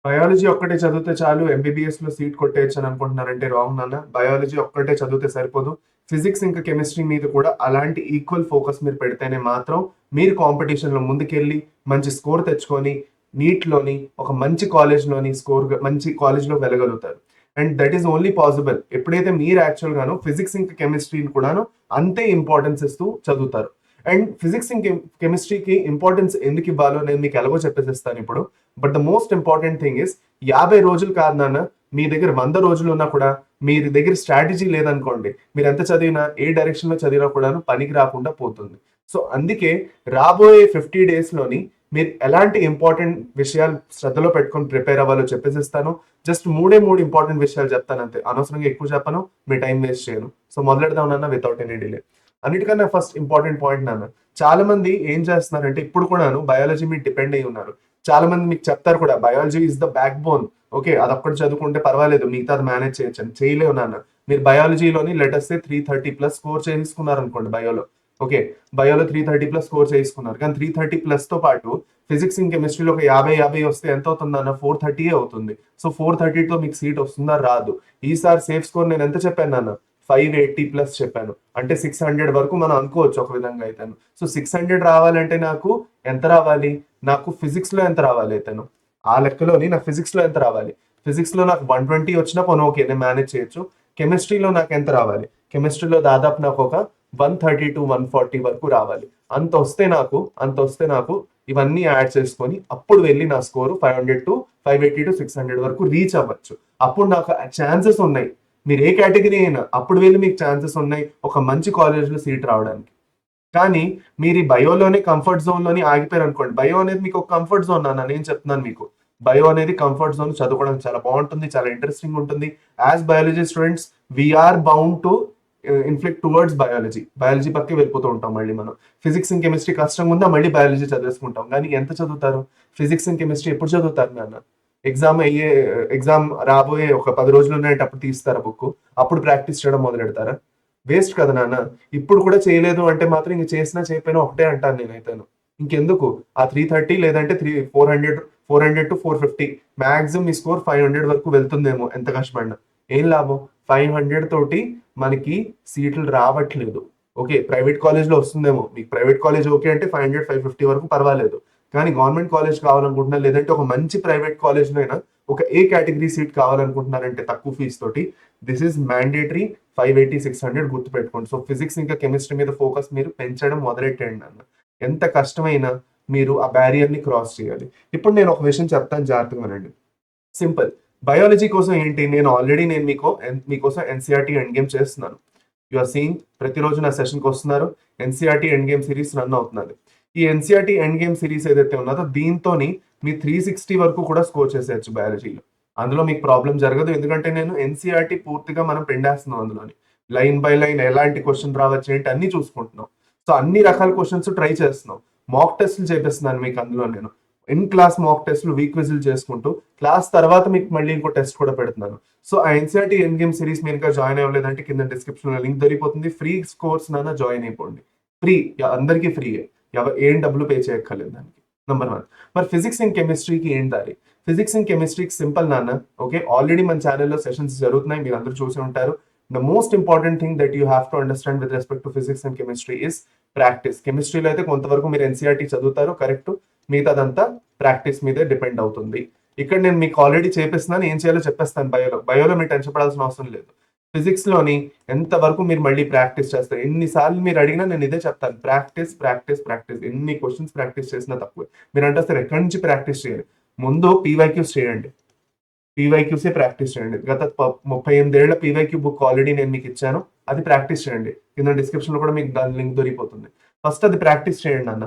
Biology ఒక్కటే చదివితే చాలు ఎంబీబీఎస్ లో సీట్ కొట్టేయచ్చు అని అనుకుంటున్నారంటే రాంగ్ నాన్న. బయాలజీ ఒక్కటే చదివితే సరిపోదు. ఫిజిక్స్ ఇంకా కెమిస్ట్రీ మీద కూడా అలాంటి ఈక్వల్ ఫోకస్ మీరు పెడితేనే మాత్రం మీరు కాంపిటీషన్ లో ముందుకెళ్ళి మంచి స్కోర్ తెచ్చుకొని నీట్లోని ఒక మంచి కాలేజ్లోని మంచి కాలేజ్లో వెళ్ళగలుగుతారు. And that is only possible ఎప్పుడైతే మీరు యాక్చువల్ గాను ఫిజిక్స్ ఇంకా కెమిస్ట్రీని కూడాను అంతే ఇంపార్టెన్స్ ఇస్తూ చదువుతారు. అండ్ ఫిజిక్స్ ఇంకా కెమిస్ట్రీకి ఇంపార్టెన్స్ ఎందుకు ఇవ్వాలో నేను మీకు ఎలాగో చెప్పేసిస్తాను ఇప్పుడు. But the most important thing is 50 రోజులు కాదు నాన్న, మీ దగ్గర 100 రోజులు ఉన్నా కూడా మీ దగ్గర స్ట్రాటజీ లేదనుకోండి, మీరు ఎంత చదివినా ఏ డైరెక్షన్ లో చదివినా కూడా పనికి రాకుండా పోతుంది. సో అందుకే రాబోయే 50 డేస్లోని మీరు ఎలాంటి ఇంపార్టెంట్ విషయాలు శ్రద్ధలో పెట్టుకొని ప్రిపేర్ అవ్వాలో చెప్పేసిస్తాను. జస్ట్ మూడు ఇంపార్టెంట్ విషయాలు చెప్తాను అంతే, అనవసరంగా ఎక్కువ చెప్పను, మీ టైం వేస్ట్ చేయను. సో మొదలెడదాం నాన్న వితౌట్ ఎనీ డిలే. అన్నిటికన్నా ఫస్ట్ ఇంపార్టెంట్ పాయింట్ నాన్న, చాలా మంది ఏం చేస్తున్నారంటే ఇప్పుడు కూడాను బయాలజీ మీద డిపెండ్ అయి ఉన్నారు. చాలా మంది మీకు చెప్తారు కూడా biology is the back bone. Okay, అదొక్కటి చదువుకుంటే పర్వాలేదు, మిగతా అది మేనేజ్ చేయొచ్చు అని. చేయలేవు నాన్న. మీరు బయాలజీలోని లెటర్స్ 330+ స్కోర్ చేసుకున్నారు అనుకోండి బయోలో. ఓకే, బయోలో 330+ స్కోర్ చేసుకున్నారు, కానీ 330+ తో పాటు ఫిజిక్స్ ఇన్ కెమిస్ట్రీలో ఒక 50 వస్తే ఎంత అవుతుంది అన్న 430 అవుతుంది. సో 430తో మీకు సీట్ వస్తుందా? రాదు. ఈసారి సేఫ్ స్కోర్ నేను ఎంత చెప్పాను నాన్న? 580+ చెప్పాను. అంటే 600 వరకు మనం అనుకోవచ్చు ఒక విధంగా అయితేను. సో 600 రావాలంటే నాకు ఎంత రావాలి? నాకు ఫిజిక్స్ లో ఎంత రావాలి అయితేను? ఆ లెక్కలోని నాకు ఫిజిక్స్ లో ఎంత రావాలి? ఫిజిక్స్ లో నాకు 120 వచ్చినా పోనీ ఓకే, నేను మేనేజ్ చేయొచ్చు. కెమిస్ట్రీలో నాకు ఎంత రావాలి? కెమిస్ట్రీలో దాదాపు నాకు ఒక 130 to 140 వరకు రావాలి. అంత వస్తే నాకు ఇవన్నీ యాడ్ చేసుకొని అప్పుడు వెళ్ళి నా స్కోరు 580 to 600 వరకు రీచ్ అవ్వచ్చు. అప్పుడు నాకు ఛాన్సెస్ ఉన్నాయి. మీరు ఏ కేటగిరీ అయినా అప్పుడు వెళ్ళి మీకు ఛాన్సెస్ ఉన్నాయి ఒక మంచి కాలేజ్లో సీట్ రావడానికి. కానీ మీరు ఈ బయోలోనే కంఫర్ట్ జోన్ లోని ఆగిపోయారు అనుకోండి. బయో అనేది మీకు ఒక కంఫర్ట్ జోన్ అన్న, నేను చెప్తున్నాను మీకు. బయో అనేది కంఫర్ట్ జోన్, చదువుకోవడానికి చాలా బాగుంటుంది, చాలా ఇంట్రెస్టింగ్ ఉంటుంది. As biology students we are bound to inflict towards biology. Biology పక్కకి వెళ్ళిపోతూ ఉంటాం మళ్ళీ మనం. ఫిజిక్స్ అండ్ కెమిస్ట్రీ కష్టంగా ఉందా, మళ్ళీ బయాలజీ చదివేసుకుంటాం. కానీ ఎంత చదువుతారు? ఫిజిక్స్ అండ్ కెమిస్ట్రీ ఎప్పుడు చదువుతారు నాన్న? ఎగ్జామ్ రాబోయే ఒక 10 రోజులు ఉన్నాయంటే అప్పుడు తీస్తారా బుక్? అప్పుడు ప్రాక్టీస్ చేయడం మొదలు పెడతారా? వేస్ట్ కదా నాన్న. ఇప్పుడు కూడా చేయలేదు అంటే మాత్రం ఇంక చేసినా చేయకపోయినా ఒకటే అంటాను నేనైతేను. ఇంకెందుకు ఆ 330 లేదంటే 400 to 450 మాక్సిమం మీ స్కోర్ 500 వరకు వెళ్తుందేమో ఎంత కష్టపడినా. ఏం లాభం? 500 తోటి మనకి సీట్లు రావట్లేదు. ఓకే, ప్రైవేట్ కాలేజ్లో వస్తుందేమో, మీకు ప్రైవేట్ కాలేజ్ ఓకే అంటే 500-550 వరకు పర్వాలేదు. కానీ గవర్నమెంట్ కాలేజ్ కావాలనుకుంటున్నా, లేదంటే ఒక మంచి ప్రైవేట్ కాలేజ్లో అయినా ఒక ఏ కేటగిరీ సీట్ కావాలనుకుంటున్నారంటే తక్కువ ఫీజు తోటి, దిస్ ఈజ్ మ్యాండేటరీ. 580-600 గుర్తుపెట్టుకోండి. సో ఫిజిక్స్ ఇంకా కెమిస్ట్రీ మీద ఫోకస్ మీరు పెంచడం మొదలెట్టండి అన్న. ఎంత కష్టమైనా మీరు ఆ బ్యారియర్ ని క్రాస్ చేయాలి. ఇప్పుడు నేను ఒక విషయం చెప్తాను, జాగ్రత్తగా వినండి. సింపుల్. బయాలజీ కోసం ఏంటి, నేను మీకోసం ఎన్సీఆర్టీ ఎండ్ గేమ్ చేస్తున్నాను. యు ఆర్ సీయింగ్, ప్రతిరోజు నా సెషన్కి వస్తున్నారు. NCERT end game series run అవుతున్నది. ఈ ఎన్సీఆర్టీ ఎండ్ గేమ్ సిరీస్ ఏదైతే ఉన్నదో దీంతోని మీ 360 వరకు కూడా స్కోర్ చేసేయచ్చు బయాలజీలో. అందులో మీకు ప్రాబ్లం జరగదు, ఎందుకంటే నేను ఎన్సీఆర్టీ పూర్తిగా మనం పిండేస్తున్నాం అందులోని. లైన్ బై లైన్ ఎలాంటి క్వశ్చన్ రావచ్చు ఏంటి అన్ని చూసుకుంటున్నాం. సో అన్ని రకాల క్వశ్చన్స్ ట్రై చేస్తున్నాం. మాక్ టెస్ట్లు చేపిస్తున్నాను మీకు అందులో నేను. ఇన్ క్లాస్ మాక్ టెస్ట్లు వీక్ విజిల్ చేసుకుంటూ క్లాస్ తర్వాత మీకు మళ్ళీ ఇంకో టెస్ట్ కూడా పెడుతున్నాను. సో ఆ ఎన్సీఆర్టీ ఎండ్ గేమ్ సిరీస్ మీరు ఇంకా జాయిన్ అవ్వలేదంటే కింద డిస్క్రిప్షన్ లో లింక్ దొరికిపోతుంది. ఫ్రీ కోర్స్ నాన్న, జాయిన్ అయిపోండి. ఫ్రీ, అందరికీ ఫ్రీయే. ఏం డబ్బులు పే చేయక్కర్లేదు దానికి. నెంబర్ 1. మరి ఫిజిక్స్ అండ్ కెమిస్ట్రీకి ఏం దారి? ఫిజిక్స్ అండ్ కెమిస్ట్రీకి సింపుల్ నాన్న. ఓకే, ఆల్రెడీ మన ఛానల్లో సెషన్స్ జరుగుతున్నాయి, మీరు అందరూ చూసి ఉంటారు. The most important thing that you have to understand with respect to physics and chemistry is practice. కెమిస్ట్రీలో అయితే కొంతవరకు మీరు ఎన్సీఆర్టీ చదువుతారు, కరెక్ట్. మిగతాదంతా ప్రాక్టీస్ మీదే డిపెండ్ అవుతుంది. ఇక్కడ నేను మీకు ఆల్రెడీ చేపిస్తున్నాను, ఏం చేయాలో చెప్పేస్తాను. బయోలో మీరు టెన్షన్ పడాల్సిన అవసరం లేదు. ఫిజిక్స్ లోని ఎంతవరకు మీరు మళ్ళీ ప్రాక్టీస్ చేస్తారు, ఎన్నిసార్లు మీరు అడిగినా నేను ఇదే చెప్తాను, ప్రాక్టీస్ ప్రాక్టీస్ ప్రాక్టీస్. ఎన్ని క్వశ్చన్స్ ప్రాక్టీస్ చేసినా తక్కువ. మీరు అంటే సార్ ఎక్కడి నుంచి ప్రాక్టీస్ చేయాలి? ముందు పీవైక్యూస్ చేయండి. పీవైక్యూసే ప్రాక్టీస్ చేయండి. గత 38 ఏళ్ల పీవైక్యూ బుక్ ఆల్రెడీ నేను మీకు ఇచ్చాను, అది ప్రాక్టీస్ చేయండి. కింద డిస్క్రిప్షన్ లో కూడా మీకు దాని లింక్ దొరికిపోతుంది. ఫస్ట్ అది ప్రాక్టీస్ చేయండి అన్న.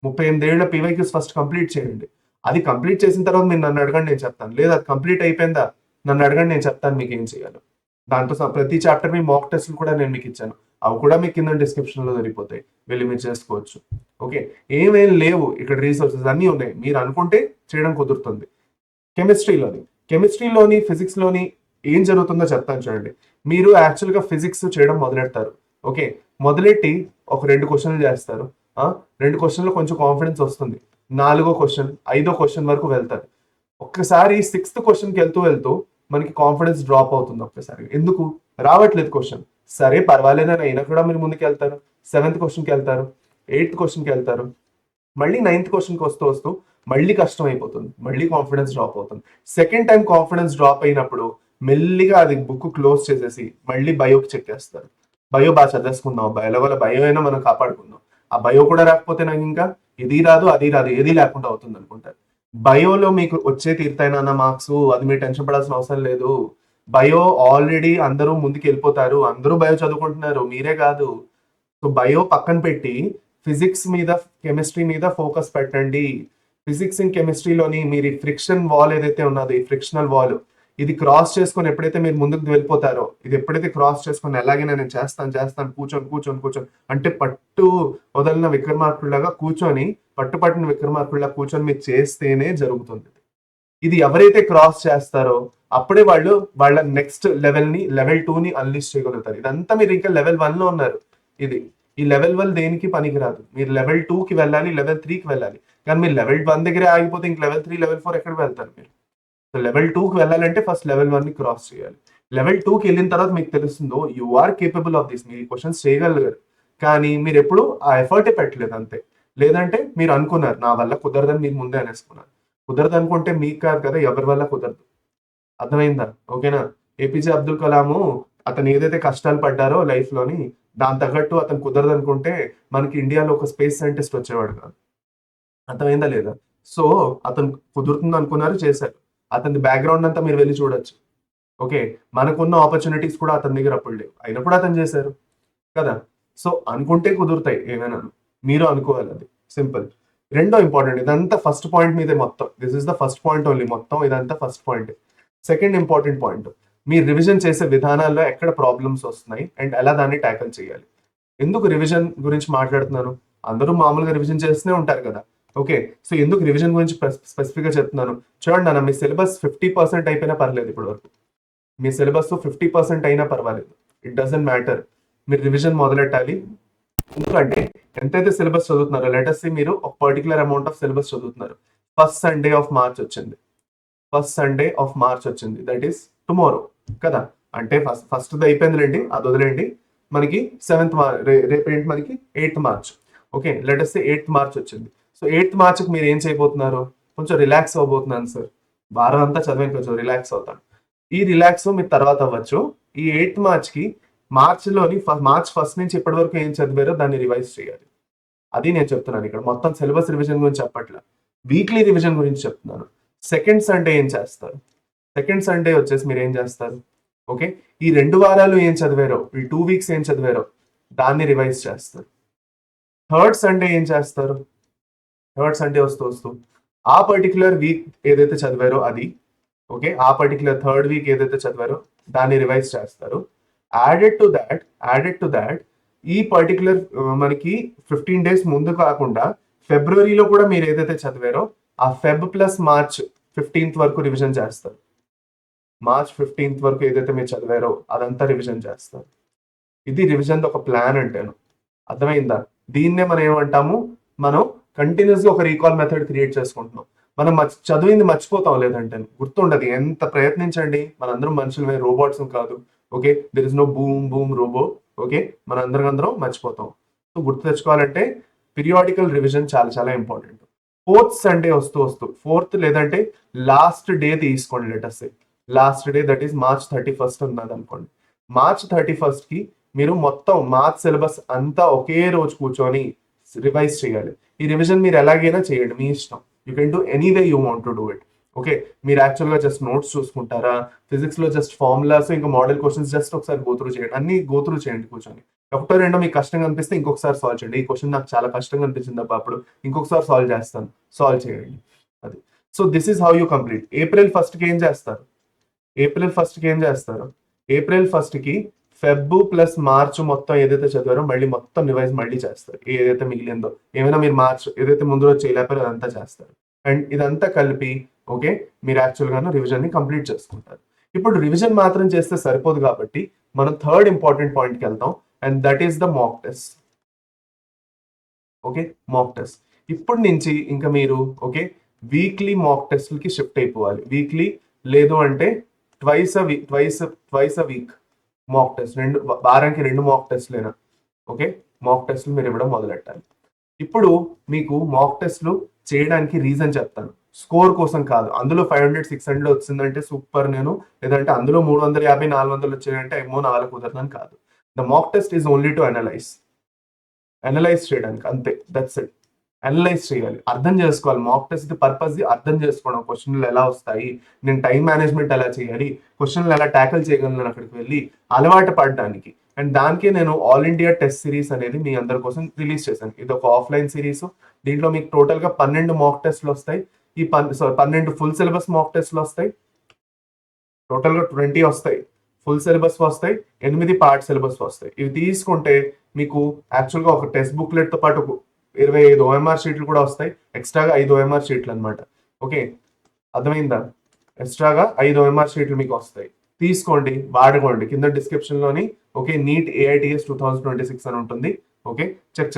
38 ఏళ్ల పీవైక్యూస్ ఫస్ట్ కంప్లీట్ చేయండి. అది కంప్లీట్ చేసిన తర్వాత మీరు నన్ను అడగండి, నేను చెప్తాను. లేదా అది కంప్లీట్ అయిపోయిందా, నన్ను అడగండి, నేను చెప్తాను మీకు ఏం చేయాలో. దాంతో ప్రతి చాప్టర్ మీ మాక్ టెస్ట్లు కూడా నేను మీకు ఇచ్చాను, అవి కూడా మీకు కింద డిస్క్రిప్షన్ లో దొరికిపోతాయి, వెళ్ళి మీరు చేసుకోవచ్చు. ఓకే, ఏమేం లేవు ఇక్కడ, రీసోర్సెస్ అన్నీ ఉన్నాయి. మీరు అనుకుంటే చేయడం కుదురుతుంది. కెమిస్ట్రీలోని ఫిజిక్స్లోని ఏం జరుగుతుందో చెప్తాను చూడండి. మీరు యాక్చువల్గా ఫిజిక్స్ చేయడం మొదలెడతారు. ఓకే, మొదలెట్టి ఒక 2 క్వశ్చన్లు చేస్తారు. 2 క్వశ్చన్లో కొంచెం కాన్ఫిడెన్స్ వస్తుంది. 4వ క్వశ్చన్ 5వ క్వశ్చన్ వరకు వెళ్తారు. ఒక్కసారి 6th క్వశ్చన్కి వెళ్తూ మనకి కాన్ఫిడెన్స్ డ్రాప్ అవుతుంది ఒక్కసారి. ఎందుకు రావట్లేదు క్వశ్చన్? సరే పర్వాలేదని అయినా కూడా మీరు ముందుకు వెళ్తారు. 7th క్వశ్చన్కి వెళ్తారు, 8th క్వశ్చన్కి వెళ్తారు, మళ్ళీ 9th క్వశ్చన్కి వస్తూ మళ్ళీ కష్టం అయిపోతుంది, మళ్ళీ కాన్ఫిడెన్స్ డ్రాప్ అవుతుంది. సెకండ్ టైం కాన్ఫిడెన్స్ డ్రాప్ అయినప్పుడు మెల్లిగా అది బుక్ క్లోజ్ చేసేసి మళ్ళీ బయోకి చెక్కేస్తారు. బయో బాగా చదివేసుకుందాం, బయోలో వల్ల బయో అయినా మనం కాపాడుకుందాం. ఆ బయో కూడా రాకపోతే నాకు ఇంకా ఇది రాదు అది రాదు ఏది లేకుండా అవుతుంది అనుకుంటారు. బయోలో మీకు వచ్చే తీరుతాయినా మార్క్స్, అది మీరు టెన్షన్ పడాల్సిన అవసరం లేదు. బయో ఆల్రెడీ అందరూ ముందుకు వెళ్ళిపోతారు, అందరూ బయో చదువుకుంటున్నారు, మీరే కాదు. సో బయో పక్కన పెట్టి ఫిజిక్స్ మీద, కెమిస్ట్రీ మీద ఫోకస్ పెట్టండి. ఫిజిక్స్ అండ్ కెమిస్ట్రీలోని మీరు ఈ ఫ్రిక్షన్ వాల్ ఏదైతే ఉన్నదో, ఈ ఫ్రిక్షనల్ వాల్, ఇది క్రాస్ చేసుకొని ఎప్పుడైతే మీరు ముందుకు వెళ్ళిపోతారో, ఇది ఎప్పుడైతే క్రాస్ చేసుకొని ఎలాగైనా నేను చేస్తాను కూర్చొని అంటే పట్టు వదలిన విక్రమార్కుల్లాగా కూర్చొని, పట్టుపట్టిన విక్రమార్కుల్లా కూర్చొని మీరు చేస్తేనే జరుగుతుంది. ఇది ఎవరైతే క్రాస్ చేస్తారో అప్పుడే వాళ్ళు వాళ్ళ నెక్స్ట్ లెవెల్ 2ని అన్లీష్ చేయగలుగుతారు. ఇదంతా మీరు ఇంకా లెవెల్ 1లో ఉన్నారు. ఈ లెవెల్ 1 దేనికి పనికిరాదు. మీరు లెవెల్ 2కి వెళ్ళాలి, లెవెల్ 3కి వెళ్ళాలి. కానీ మీరు లెవెల్ 1 దగ్గరే ఆగిపోతే ఇంక లెవెల్ 3, లెవెల్ 4 ఎక్కడ వెళ్తారు మీరు? సో లెవెల్ 2కి వెళ్ళాలంటే ఫస్ట్ లెవెల్ 1ని క్రాస్ చేయాలి. లెవెల్ 2కి వెళ్ళిన తర్వాత మీకు తెలుస్తుందో you are capable of this, మీరు క్వశ్చన్స్ చేయగలరు. కానీ మీరు ఎప్పుడు ఆ ఎఫర్టే పెట్టలేదు అంతే. లేదంటే మీరు అనుకున్నారు నా వల్ల కుదరదని, మీరు ముందే అనేసుకున్నారు. కుదరదు అనుకుంటే మీకు కాదు కదా, ఎవరి వల్ల కుదరదు. అర్థమైందా? ఓకేనా? ఏపీజే అబ్దుల్ కలాము అతను ఏదైతే కష్టాలు పడ్డారో లైఫ్ లోని, దాని తగ్గట్టు అతను కుదరదు అనుకుంటే మనకి ఇండియాలో ఒక స్పేస్ సైంటిస్ట్ వచ్చేవాడు కాదు. అర్థమైందా లేదా? సో అతను కుదురుతుంది అనుకున్నారు, చేశారు. అతని బ్యాక్గ్రౌండ్ అంతా మీరు వెళ్ళి చూడొచ్చు. ఓకే, మనకున్న ఆపర్చునిటీస్ కూడా అతని దగ్గర అప్పుడు లేవు, అయినప్పుడు అతను చేశారు కదా. సో అనుకుంటే కుదురుతాయి ఏమైనా, మీరు అనుకోవాలి, అది సింపుల్. రెండో ఇంపార్టెంట్, ఇదంతా ఫస్ట్ పాయింట్ మీదే మొత్తం. This is the first point only, మొత్తం ఇదంతా first point. Second important point, మీరు రివిజన్ చేసే విధానాల్లో ఎక్కడ ప్రాబ్లమ్స్ వస్తున్నాయి అండ్ ఎలా దాన్ని ట్యాకిల్ చేయాలి. ఎందుకు రివిజన్ గురించి మాట్లాడుతున్నాను? అందరూ మామూలుగా రివిజన్ చేస్తూనే ఉంటారు కదా. ఓకే, సో ఎందుకు రివిజన్ గురించి స్పెసిఫిక్ గా చెప్తున్నాను చూడండి అన్న. మీ సిలబస్ 50% అయిపోయినా పర్లేదు, ఇప్పటి వరకు మీ సిలబస్ 50% అయినా పర్వాలేదు, ఇట్ డజంట్ మ్యాటర్. మీరు రివిజన్ మొదలెట్టాలి. ఎందుకంటే ఎంతైతే సిలబస్ చదువుతున్నారో, లెటర్స్ మీరు ఒక పర్టికులర్ అమౌంట్ ఆఫ్ సిలబస్ చదువుతున్నారు. ఫస్ట్ సండే ఆఫ్ మార్చ్ వచ్చింది, దట్ ఈస్ టుమారో కదా. అంటే ఫస్ట్ అయిపోయిందిలేండి, అది వదిలేండి. మనకి 7th రేపు ఏంటి మనకి 8th March. Okay, letters 8th March వచ్చింది. సో 8th మార్చ్కి మీరు ఏం చేయబోతున్నారు? కొంచెం రిలాక్స్ అవ్వబోతున్నాను సార్, వారం అంతా చదివాను, కొంచెం రిలాక్స్ అవుతాను. ఈ రిలాక్స్ మీరు తర్వాత అవ్వచ్చు. ఈ 8th మార్చ్కి, మార్చిలోని మార్చ్ 1 నుంచి ఇప్పటి వరకు ఏం చదివారో దాన్ని రివైజ్ చేయాలి. అది నేను చెప్తున్నాను ఇక్కడ. మొత్తం సిలబస్ రివిజన్ గురించి చెప్పట్లా, వీక్లీ రివిజన్ గురించి చెప్తున్నాను. సెకండ్ సండే ఏం చేస్తారు? సెకండ్ సండే వచ్చేసి మీరు ఏం చేస్తారు? ఓకే, ఈ 2 వారాలు ఏం చదివారో, ఈ 2 వీక్స్ ఏం చదివారో దాన్ని రివైజ్ చేస్తారు. థర్డ్ సండే ఏం చేస్తారు? థర్డ్ సండే వస్తూ ఆ పర్టికులర్ వీక్ ఏదైతే చదివారో అది, ఓకే, ఆ పర్టికులర్ థర్డ్ వీక్ ఏదైతే చదివారో దాన్ని రివైజ్ చేస్తారు. యాడెడ్ టు దాట్ ఈ పర్టికులర్ మనకి 15 days ముందు కాకుండా ఫిబ్రవరిలో కూడా మీరు ఏదైతే చదివారో ఆ ఫెబ్ ప్లస్ మార్చ్ 15th వరకు రివిజన్ చేస్తారు. మార్చ్ 15th వరకు ఏదైతే మీరు చదివారో అదంతా రివిజన్ చేస్తారు. ఇది రివిజన్ ఒక ప్లాన్ అంటేను. అర్థమైందా? దీన్నే మనం ఏమంటాము, మనం కంటిన్యూస్ గా ఒక రీకాల్ మెథడ్ క్రియేట్ చేసుకుంటున్నాం. మనం చదివింది మర్చిపోతాం, లేదంటే గుర్తుండదు. ఎంత ప్రయత్నించండి, మనందరం మనుషులమే, రోబోట్స్ కాదు. Okay, there is no boom robo. Okay, మనందరం మర్చిపోతాం. సో గుర్తు తెచ్చుకోవాలంటే పీరియాడికల్ రివిజన్ చాలా చాలా ఇంపార్టెంట్. ఫోర్త్ సండే వస్తూ ఫోర్త్ లేదంటే లాస్ట్ డే తీసుకోండి. Letters last day that is March 31st ఉన్నది అనుకోండి. March 31st కి మీరు మొత్తం మార్చ్ సిలబస్ అంతా ఒకే రోజు కూర్చొని రివైజ్ చేయాలి. ఈ రివిజన్ మీరు ఎలాగైనా చేయండి, మీ ఇష్టం. You can do any way you want to do it. Okay, మీరు యాక్చువల్గా జస్ట్ నోట్స్ చూసుకుంటారా, ఫిజిక్స్ లో జస్ట్ ఫార్ములాస్ ఇంకా మోడల్ క్వశ్చన్స్ జస్ట్ ఒకసారి గోత్రూ చేయండి, అన్ని గోత్రూ చేయండి కూర్చొని. ఒకటో రెండో మీకు కష్టంగా అనిపిస్తే ఇంకొకసారి సాల్వ్ చేయండి. ఈ క్వశ్చన్ నాకు చాలా కష్టంగా అనిపించింది అబ్బా, అప్పుడు ఇంకొకసారి సాల్వ్ చేయండి. అది. So this is how you complete. April 1st ఏం చేస్తారు? April 1st Feb plus March మొత్తం ఏదైతే చదివారో మొత్తం రివైజ్ చేస్తారు. ఏదైతే మిగిలిందో, ఏమైనా మీరు మార్చ్ ఏదైతే ముందు రోజు చేయలేకపోయారో అదంతా చేస్తారు. అండ్ ఇదంతా కలిపి ఓకే, మీరు యాక్చువల్ గా రివిజన్ ని కంప్లీట్ చేసుకుంటారు. ఇప్పుడు రివిజన్ మాత్రం చేస్తే సరిపోదు కాబట్టి మనం థర్డ్ ఇంపార్టెంట్ పాయింట్ కి వెళ్తాం, and that is the mock test. Okay, mock test. ఇప్పటి నుంచి ఇంకా మీరు ఓకే వీక్లీ మాక్ టెస్ట్లకి షిఫ్ట్ అయిపోవాలి. వీక్లీ లేదు అంటే ట్వైస్ అ వీక్ మాక్ టెస్ట్, వారానికి 2 మాక్ టెస్ట్లైనా ఓకే, మాక్ టెస్ట్లు మీరు ఇవ్వడం మొదలెట్టాలి. ఇప్పుడు మీకు మాక్ టెస్ట్లు చేయడానికి రీజన్ చెప్తాను, స్కోర్ కోసం కాదు. అందులో 500 600 వచ్చిందంటే సూపర్ నేను, లేదంటే అందులో 350 400 వచ్చాయంటే ఏమో నా వల్ల కుదరదని కాదు. The mock test is only to analyse చేయడానికి అంతే, దట్స్ ఇట్. అనలైజ్ చేయాలి, అర్థం చేసుకోవాలి. మాక్ టెస్ట్ పర్పస్ అర్థం చేసుకోవడం, క్వశ్చన్లు ఎలా వస్తాయి, నేను టైం మేనేజ్మెంట్ ఎలా చేయాలి, క్వశ్చన్లు ఎలా ట్యాకిల్ చేయగలను అక్కడికి వెళ్ళి అలవాటు పడడానికి. అండ్ దానికే నేను ఆల్ ఇండియా టెస్ట్ సిరీస్ అనేది మీ అందరి కోసం రిలీజ్ చేశాను. ఇది ఒక ఆఫ్లైన్ సిరీస్. దీంట్లో మీకు టోటల్ గా 12 మాక్ టెస్ట్లు వస్తాయి. ఈ 12 ఫుల్ సిలబస్ మాక్ టెస్ట్లు వస్తాయి. టోటల్ గా 20 వస్తాయి, ఫుల్ సిలబస్ వస్తాయి, 8 పార్ట్ సిలబస్ వస్తాయి. ఇవి తీసుకుంటే మీకు యాక్చువల్గా ఒక టెక్స్ట్ బుక్లెట్ తో పాటు 25 OMR షీట్లు కూడా వస్తాయి. ఎక్స్ట్రాగా 5 OMR షీట్లు అనమాట. ఓకే, అర్థమైందా? ఎక్స్ట్రాగా 5 OMR షీట్లు మీకు వస్తాయి. తీసుకోండి, వాడుకోండి. కింద డిస్క్రిప్షన్ లోని ఓకే నీట్ AITS 2026 అని ఉంటుంది. ఓకే, చెక్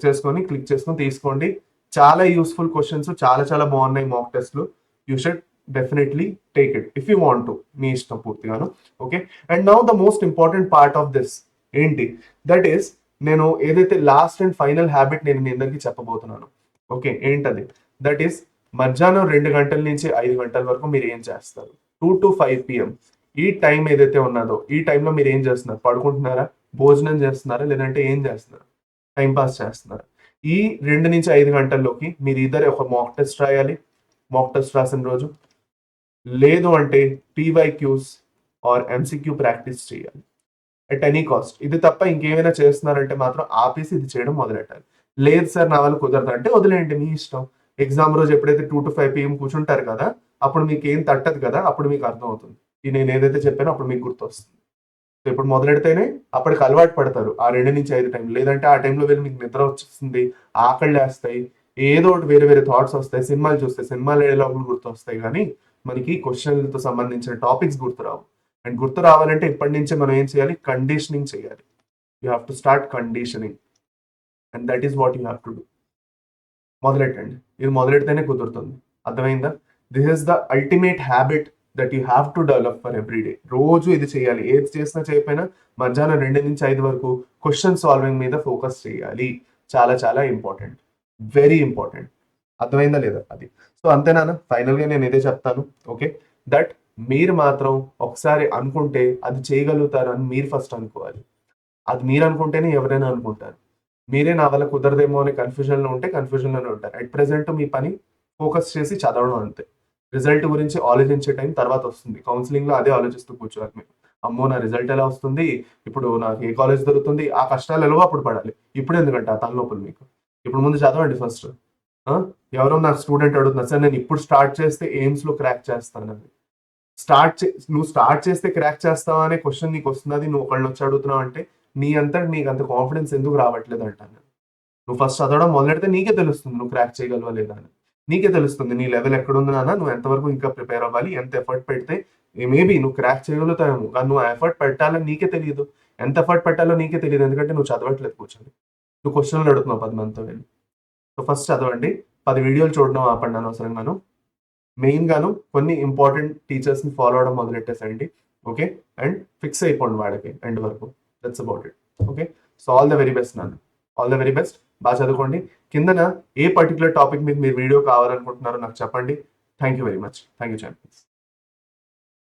చేసుకొని క్లిక్ చేసుకొని తీసుకోండి. చాలా యూస్ఫుల్ క్వశ్చన్స్, చాలా చాలా బాగున్నాయి మాక్ టెస్ట్లు. You should definitely take it if you want to, మీ ఇష్టం పూర్తిగాను. Okay, and now the most important part of this ఏంటి, దట్ ఈస్ నేను ఏదైతే లాస్ట్ అండ్ ఫైనల్ హ్యాబిట్ నేను మీ అందరికీ చెప్పబోతున్నాను. ఓకే, ఏంటది? దట్ ఈస్ మధ్యాహ్నం 2 గంటల నుంచి 5 గంటల వరకు మీరు ఏం చేస్తారు? 2 to 5 PM ఈ టైం ఏదైతే ఉన్నదో, ఈ టైంలో మీరు ఏం చేస్తున్నారు? పడుకుంటున్నారా, భోజనం చేస్తున్నారా, లేదంటే ఏం చేస్తున్నారు? టైం పాస్ చేస్తున్నారా? ఈ 2 నుంచి 5 గంటల్లోకి మీరు ఇద్దరు ఒక మాక్ టెస్ట్ రాయాలి. మాక్ టెస్ట్ రాసిన రోజు లేదు అంటే PYQs ఆర్ MCQ ప్రాక్టీస్ చేయాలి ఎట్ ఎనీ కాస్ట్. ఇది తప్ప ఇంకేమైనా చేస్తున్నారంటే మాత్రం ఆపేసి ఇది చేయడం మొదలెట్టాలి. లేదు సార్ నా వల్ల కుదరదు అంటే వదిలేయండి, మీ ఇష్టం. ఎగ్జామ్ రోజు ఎప్పుడైతే 2 to 5 PM కూర్చుంటారు కదా, అప్పుడు మీకు ఏం తట్టదు కదా, అప్పుడు మీకు అర్థం అవుతుంది. ఇది నేను ఏదైతే చెప్పానో అప్పుడు మీకు గుర్తొస్తుంది. సో ఇప్పుడు మొదలెడితేనే అప్పటికి అలవాటు పడతారు ఆ 2 నుంచి 5 టైం. లేదంటే ఆ టైంలో వెళ్ళి మీకు నిద్ర వచ్చేస్తుంది, ఆకలి వేస్తాయి, ఏదో ఒకటి వేరే వేరే థాట్స్ వస్తాయి. సినిమాలు చూస్తే సినిమాలు ఏ లోపల గుర్తొస్తాయి, కానీ మనకి క్వశ్చన్లతో సంబంధించిన టాపిక్స్ గుర్తురావు. అండ్ గుర్తు రావాలంటే ఇప్పటి నుంచే మనం ఏం చేయాలి? కండిషనింగ్ చేయాలి. You have to start conditioning, and that is what you have to do. మొదలెట్టండి, ఇది మొదలెడితేనే కుదురుతుంది. అర్థమైందా? This is the ultimate habit that you have to develop for every day. రోజు ఇది చేయాలి. ఏది చేసినా చేయకపోయినా మధ్యాహ్నం 2 నుంచి 5 వరకు క్వశ్చన్ సాల్వింగ్ మీద ఫోకస్ చేయాలి. చాలా చాలా ఇంపార్టెంట్, వెరీ ఇంపార్టెంట్. అర్థమైందా లేదా అది? సో అంతేనా? ఫైనల్ గా నేను ఇదే చెప్తాను. ఓకే, దట్ మీరు మాత్రం ఒకసారి అనుకుంటే అది చేయగలుగుతారు అని మీరు ఫస్ట్ అనుకోవాలి. అది మీరు అనుకుంటేనే ఎవరైనా అనుకుంటారు. మీరే నా వల్ల కుదరదేమో అని కన్ఫ్యూజన్లో ఉంటే కన్ఫ్యూజన్లోనే ఉంటారు. అట్ ప్రెసెంట్ మీ పని ఫోకస్ చేసి చదవడం అంతే. రిజల్ట్ గురించి ఆలోచించే టైం తర్వాత వస్తుంది. కౌన్సిలింగ్లో అదే ఆలోచిస్తూ కూర్చోవాలి మీరు. అమ్మో నా రిజల్ట్ ఎలా వస్తుంది, ఇప్పుడు నాకు ఏ కాలేజ్ దొరుకుతుంది, ఆ కష్టాలు ఎలాగో అప్పుడు పడాలి. ఇప్పుడు ఎందుకంటే ఆ తలనొప్పులు మీకు. ఇప్పుడు ముందు చదవండి ఫస్ట్. ఎవరో నాకు స్టూడెంట్ అడుగుతున్నారు, సార్ నేను ఇప్పుడు స్టార్ట్ చేస్తే ఎయిమ్స్లో క్రాక్ చేస్తానని. నువ్వు స్టార్ట్ చేస్తే క్రాక్ చేస్తావా అనే క్వశ్చన్ నీకు వస్తున్నది, నువ్వు ఒకళ్ళని వచ్చి అడుగుతున్నావు అంటే నీ అంతటి నీకు అంత కాన్ఫిడెన్స్ ఎందుకు రావట్లేదు అంటాను. నువ్వు ఫస్ట్ చదవడం మొదలెడితే నీకే తెలుస్తుంది నువ్వు క్రాక్ చేయగలవా లేదా అని. నీకే తెలుస్తుంది నీ లెవెల్ ఎక్కడుంది నాన్న, నువ్వు ఎంతవరకు ఇంకా ప్రిపేర్ అవ్వాలి, ఎంత ఎఫర్ట్ పెడితే మేబీ నువ్వు క్రాక్ చేయగలుగుతావేమో, కానీ నువ్వు ఎఫర్ట్ పెట్టాలని నీకే తెలియదు. ఎంత ఎఫర్ట్ పెట్టాలో నీకే తెలియదు, ఎందుకంటే నువ్వు చదవట్లేదు కూర్చొని. నువ్వు క్వశ్చన్లు అడుగుతున్నావు 10 మందితో వెళ్ళి. సో ఫస్ట్ చదవండి. 10 వీడియోలు చూడడం ఆపండి అనవసరంగాను. మెయిన్ గాను కొన్ని ఇంపార్టెంట్ టీచర్స్ ని ఫాలో అవడం మొదలెట్టేసండి. ఓకే, అండ్ ఫిక్స్ అయిపోండి వాడికి ఎండ్ వరకు. That's about it. Okay, so all the very best నాన్న, ఆల్ ద వెరీ బెస్ట్. బాగా చదువుకోండి. కిందన ఏ పర్టికులర్ టాపిక్ మీద మీరు వీడియో కావాలనుకుంటున్నారో నాకు చెప్పండి. Thank you very much. Thank you champions.